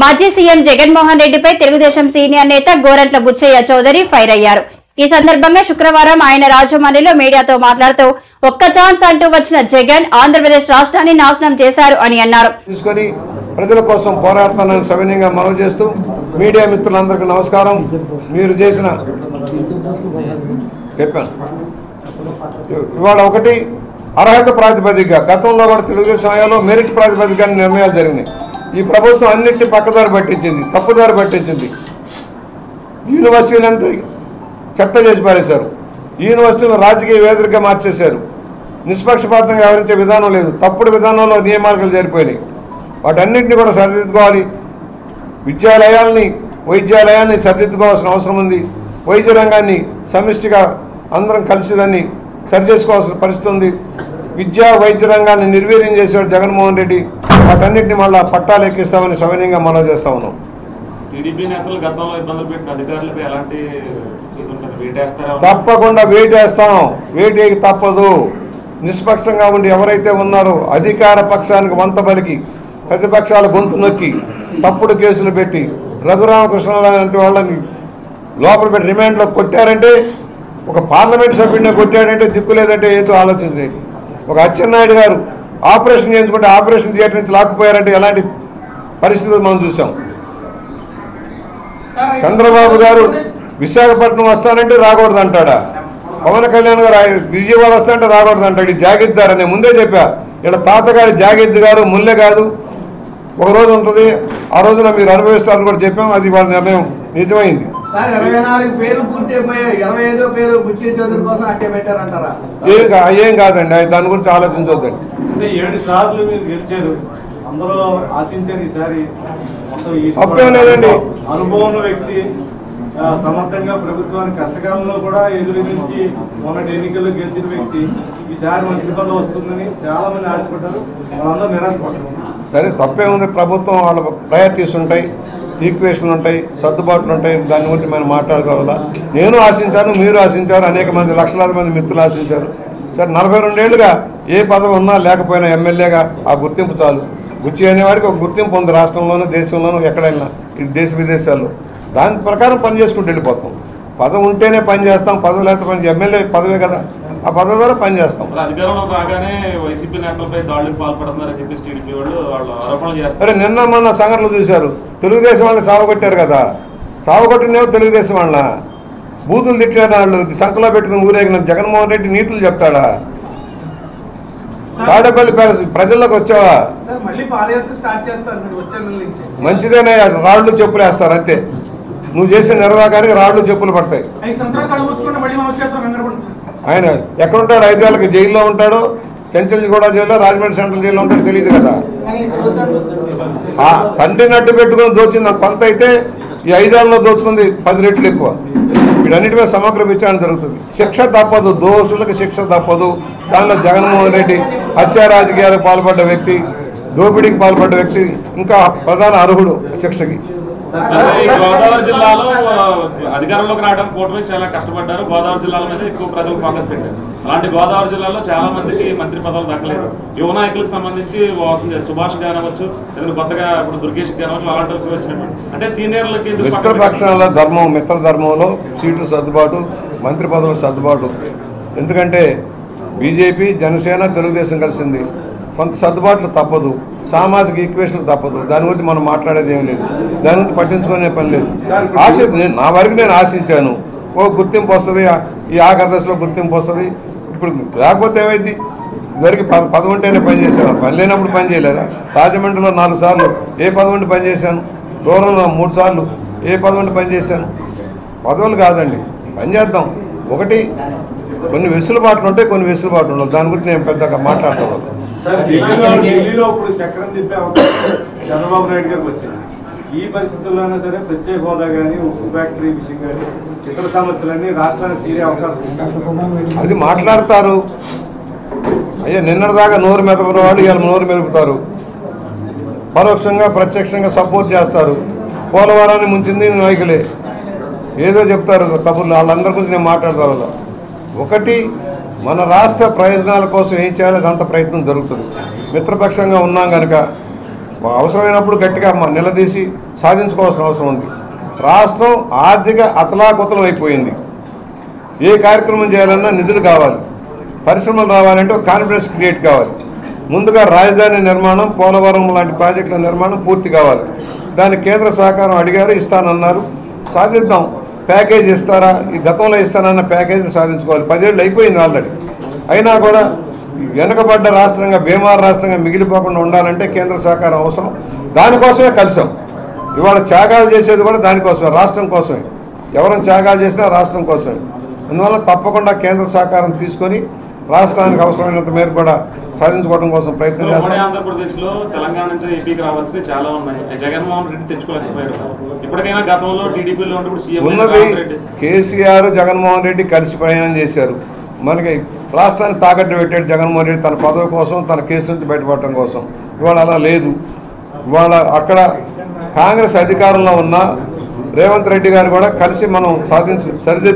మాజీ సీఎం జగన్మోహన్ రెడ్డిపై తెలుగుదేశం సీనియర్ నేత గోరంట్ల బుచ్చయ్య చౌదరి ఫైర్ అయ్యారు. ఈ సందర్భంగా శుక్రవారం ఆయన రాజమండ్రిలో మీడియాతో మాట్లాడుతూ ఒక్క ఛాన్స్ అంటూ వచ్చిన జగన్ ఆంధ్రప్రదేశ్ రాష్ట్రాన్ని నాశనం చేశారు అని అన్నారు. ప్రజల కోసం పోరాడుతానని సవినయంగా మనవి చేస్తూ మీడియా మిత్రులందరికీ నమస్కారం. మీరు చేసిన చెప్పాను ఇవాళ ఒకటి అర్హత ప్రాతిపదికగా గతంలో కూడా తెలుగుదేశం హయాంలో మెరిట్ ప్రాతిపదికగా నిర్ణయాలు జరిగినాయి. ఈ ప్రభుత్వం అన్నింటినీ పక్కదారి పట్టించింది, తప్పుదారి పట్టించింది. యూనివర్సిటీలంతా చెత్త చేసి పారేశారు. యూనివర్సిటీలను రాజకీయ వేదికగా మార్చేశారు. నిష్పక్షపాతంగా వ్యవహరించే విధానం లేదు. తప్పుడు విధానంలో నియామకాలు జరిపోయినాయి. వాటన్నింటినీ కూడా సరిదిద్దుకోవాలి. వైద్యాలయాన్ని సరిదిద్దుకోవాల్సిన అవసరం ఉంది. వైద్య రంగాన్ని సమిష్టిగా అందరం కలిసి దాన్ని సరిచేసుకోవాల్సిన పరిస్థితి ఉంది. విద్యా వైద్య రంగాన్ని నిర్వీర్యం చేశాడు జగన్మోహన్ రెడ్డి. వాటన్నింటినీ మళ్ళా పట్టాలు ఎక్కిస్తామని సవినయంగా మనవి చేస్తా ఉన్నాం. తప్పకుండా వేటేస్తాం. వేటేకి తప్పదు. నిష్పక్షంగా ఉండి ఎవరైతే ఉన్నారో అధికార పక్షానికి వంత పలికి ప్రతిపక్షాల గొంతు నొక్కి తప్పుడు కేసులు పెట్టి రఘురామకృష్ణ లాంటి వాళ్ళని లోపల పెట్టి రిమాండ్లో కొట్టారంటే, ఒక పార్లమెంట్ సభ్యుడిని కొట్టాడంటే దిక్కులేదంటే ఏదో ఆలోచించండి. ఒక అచ్చెన్నాయుడు గారు ఆపరేషన్ చేయించుకుంటే ఆపరేషన్ థియేటర్ నుంచి లాక్కుపోయారంటే ఎలాంటి పరిస్థితులు మనం చూసాం. చంద్రబాబు గారు విశాఖపట్నం వస్తానంటే రాకూడదు అంటాడా? పవన్ కళ్యాణ్ గారు విజయవాడ వస్తానంటే రాకూడదు అంటాడు. ఈ జాగిద్దార్ అని ముందే చెప్పా. ఇలా తాతగారి జాగిద్ది గారు ముల్లె కాదు. ఒక రోజు ఉంటుంది, ఆ రోజున మీరు అనుభవిస్తారని కూడా చెప్పాం. అది వాళ్ళ నిర్ణయం నిజమైంది. ఏం కాదండి, దాని గురించి ఆలోచించొద్దండి. 7 సార్లు మీరు గెలిచారు, అందరూ ఆశించారు. ఈసారి తప్పేం లేదండి. అనుభవం వ్యక్తి సమర్థంగా ప్రభుత్వానికి కష్టకాలంలో కూడా ఎదురించి మొన్నటి ఎన్నికల్లో గెలిచిన వ్యక్తి ఈసారి మంత్రి పదవి వస్తుందని చాలా మంది ఆశపడ్డారు. వాళ్ళందరూ నిరాశపడ్డారు. సరే, తప్పేముంది. ప్రభుత్వం వాళ్ళ ప్రయారిటీస్ ఉంటాయి, ఈక్వేషన్లు ఉంటాయి, సర్దుబాట్లు ఉంటాయి. దాని గురించి మనం మాట్లాడుకోవాలా. నేను ఆశించాను, మీరు ఆశించారు, అనేక మంది లక్షలాది మంది మిత్రులు ఆశించారు. సరే, 42 ఏళ్ళుగా ఏ పదవి ఉన్నా లేకపోయినా ఎమ్మెల్యేగా ఆ గుర్తింపు చాలు. బుచ్చి అనేవాడికి ఒక గుర్తింపు ఉంది రాష్ట్రంలోనూ, దేశంలోనూ, ఎక్కడైనా. ఇది దేశ విదేశాల్లో. దాని ప్రకారం పని చేసుకుంటూ వెళ్ళిపోతాం. పదవి ఉంటేనే పని చేస్తాం, పదవి లేకపోతే పని. ఎమ్మెల్యే పదవే కదా, ఆ పదవి ద్వారా పని చేస్తాం. అధికారంలో రాగానే వైసీపీ నేతలపై దాడులకు పాల్పడుతున్నారని చెప్పేసి టీడీపీ వాళ్ళు ఆరోపణలు చేస్తారు. అరే, నిన్న మొన్న సంఘటనలు చూశారు. తెలుగుదేశం వాళ్ళని సావగొట్టారు కదా. సావగొట్టినేమో తెలుగుదేశం వాళ్ళ బూతులు తిట్టారు. వాళ్ళు సంఖలో పెట్టుకుని ఊరేగిన జగన్మోహన్ రెడ్డి నీతులు చెప్తాడా? తాడేపల్లి ప్రజల్లోకి వచ్చావా? మంచిదేనే, రాళ్ళు చెప్పులు వేస్తారు అంతే. నువ్వు చేసే నిర్వాహానికి రాళ్ళు చెప్పులు పడతాయి. ఆయన ఎక్కడుంటాడు? 5 ఏళ్ళకి జైల్లో ఉంటాడు. చెంచల్గూడ జైల్లో, రాజమండ్రి సెంట్రల్ జైల్లో ఉంటాడు. తెలియదు కదా. తండ్రి నట్టు పెట్టుకుని దోచింది కొంత అయితే, ఈ 5 ఏళ్ళలో దోచుకుంది 10 రెట్లు ఎక్కువ. వీటన్నిటి మీద సమగ్ర విచారణ జరుగుతుంది. శిక్ష తప్పదు, దోషులకు శిక్ష తప్పదు. దానిలో జగన్మోహన్ రెడ్డి హత్యా రాజకీయాలకు పాల్పడ్డ వ్యక్తి, దోపిడీకి పాల్పడ్డ వ్యక్తి ఇంకా ప్రధాన అర్హుడు శిక్షకి. గోదావరి జిల్లాలో అధికారంలోకి రావడం కూటమి చాలా కష్టపడ్డారు. గోదావరి జిల్లాల మీద ఎక్కువ ప్రజలు ఫోకస్ పెట్టారు. అలాంటి గోదావరి జిల్లాలో చాలా మందికి మంత్రి పదవులు దక్కలేదు. యువ నాయకులకు సంబంధించి సుభాష్ కానివచ్చు, లేదంటే కొత్తగా ఇప్పుడు దుర్గేష్ కానివచ్చు, అలాంటి వచ్చినట్టు అంటే సీనియర్లకి మిత్రపక్షాల ధర్మం, మిత్ర ధర్మంలో సీట్లు సర్దుబాటు, మంత్రి పదవుల సర్దుబాటు. ఎందుకంటే బీజేపీ, జనసేన, తెలుగుదేశం కలిసింది. కొంత సర్దుబాట్లు తప్పదు, సామాజిక ఈక్వేషన్లు తప్పదు. దాని గురించి మనం మాట్లాడేది ఏం లేదు, దాని గురించి పట్టించుకునే పని లేదు. నా వరకు నేను ఆశించాను, ఓ గుర్తింపు వస్తుంది, ఈ ఆఖరి గుర్తింపు వస్తుంది. ఇప్పుడు లేకపోతే ఏమైంది? ఇదివరకు పదవి ఉంటేనే పని చేశాను, పని లేనప్పుడు పని చేయలేదా? రాజమండ్రిలో 4 సార్లు ఏ పదవి ఉండి పని చేశాను, దూరంలో 3 సార్లు ఏ పదవి ఉండి పని చేశాను. పదవులు కాదండి, పని చేద్దాం. ఒకటి కొన్ని వెసులుబాట్లు ఉంటాయి, కొన్ని వెసులుబాట్లు ఉండవు. దాని గురించి నేను పెద్దగా మాట్లాడతాను. ఢిల్లీలో ఇప్పుడు చక్రం తిప్పే అవకాశం చంద్రబాబు నాయుడు గారికి వచ్చింది. ఈ పరిస్థితుల్లోనే సరే ప్రత్యేక హోదా కానీ, ఉక్కు ఫ్యాక్టరీ విషయం కానీ, ఇతర సమస్యలన్నీ రాష్ట్రానికి తీరే అవకాశం ఉంది. అది మాట్లాడతారు. అయ్యా, నిన్నటిదాకా నోరు మెదపని వాళ్ళు ఇవాళ నోరు మెదుపుతారు. పరోక్షంగా ప్రత్యక్షంగా సపోర్ట్ చేస్తారు. పోలవరాన్ని ముంచింది నాయకులే, ఏదో చెప్తారు కబుర్లు. వాళ్ళందరి గురించి నేను మాట్లాడతాను. ఒకటి, మన రాష్ట్ర ప్రయోజనాల కోసం ఏం చేయాలి, అదంత ప్రయత్నం జరుగుతుంది. మిత్రపక్షంగా ఉన్నాం కనుక అవసరమైనప్పుడు గట్టిగా నిలదీసి సాధించుకోవాల్సిన అవసరం ఉంది. రాష్ట్రం ఆర్థిక అతలాకుతలం అయిపోయింది. ఏ కార్యక్రమం చేయాలన్నా నిధులు కావాలి, పరిశ్రమలు రావాలంటే ఒక కాన్ఫిడెన్స్ క్రియేట్ కావాలి. ముందుగా రాజధాని నిర్మాణం, పోలవరం లాంటి ప్రాజెక్టుల నిర్మాణం పూర్తి కావాలి. దానికి కేంద్ర సహకారం అడిగారు, ఇస్తానన్నారు. సాధిద్దాం. ప్యాకేజ్ ఇస్తారా? ఈ గతంలో ఇస్తానన్న ప్యాకేజీని సాధించుకోవాలి. 10 ఏళ్ళు అయిపోయింది ఆల్రెడీ. అయినా కూడా వెనుకబడ్డ రాష్ట్రంగా, బీమార్ రాష్ట్రంగా మిగిలిపోకుండా ఉండాలంటే కేంద్ర సహకారం అవసరం. దానికోసమే కలిసాం. ఇవాళ త్యాగాలు చేసేది కూడా దానికోసమే, రాష్ట్రం కోసమే. ఎవరైనా త్యాగాలు చేసినా రాష్ట్రం కోసమే. అందువల్ల తప్పకుండా కేంద్ర సహకారం తీసుకొని రాష్ట్రానికి అవసరమైనంత మేరకు కూడా సాధించుకోవడం కోసం ప్రయత్నం చేస్తాం. ఆంధ్రప్రదేశ్ లో తెలంగాణ నుంచి ఏపీకి రావాల్సి చాలా ఉన్నాయి. జగన్మోహన్ రెడ్డి తెచ్చుకోలేకపోయారు. ఇప్పటికైనా గతంలో టీడీపీలో ఉన్నది కేసీఆర్, జగన్మోహన్ రెడ్డి కలిసి ప్రయాణం చేశారు. మనకి రాష్ట్రాన్ని తాకట్టు పెట్టాడు జగన్మోహన్ రెడ్డి, తన పదవి కోసం, తన కేసు నుంచి బయటపడటం కోసం. ఇవాళ అలా లేదు. ఇవాళ అక్కడ కాంగ్రెస్ అధికారంలో ఉన్న రేవంత్ రెడ్డి గారు కూడా కలిసి మనం సరిదిద్దు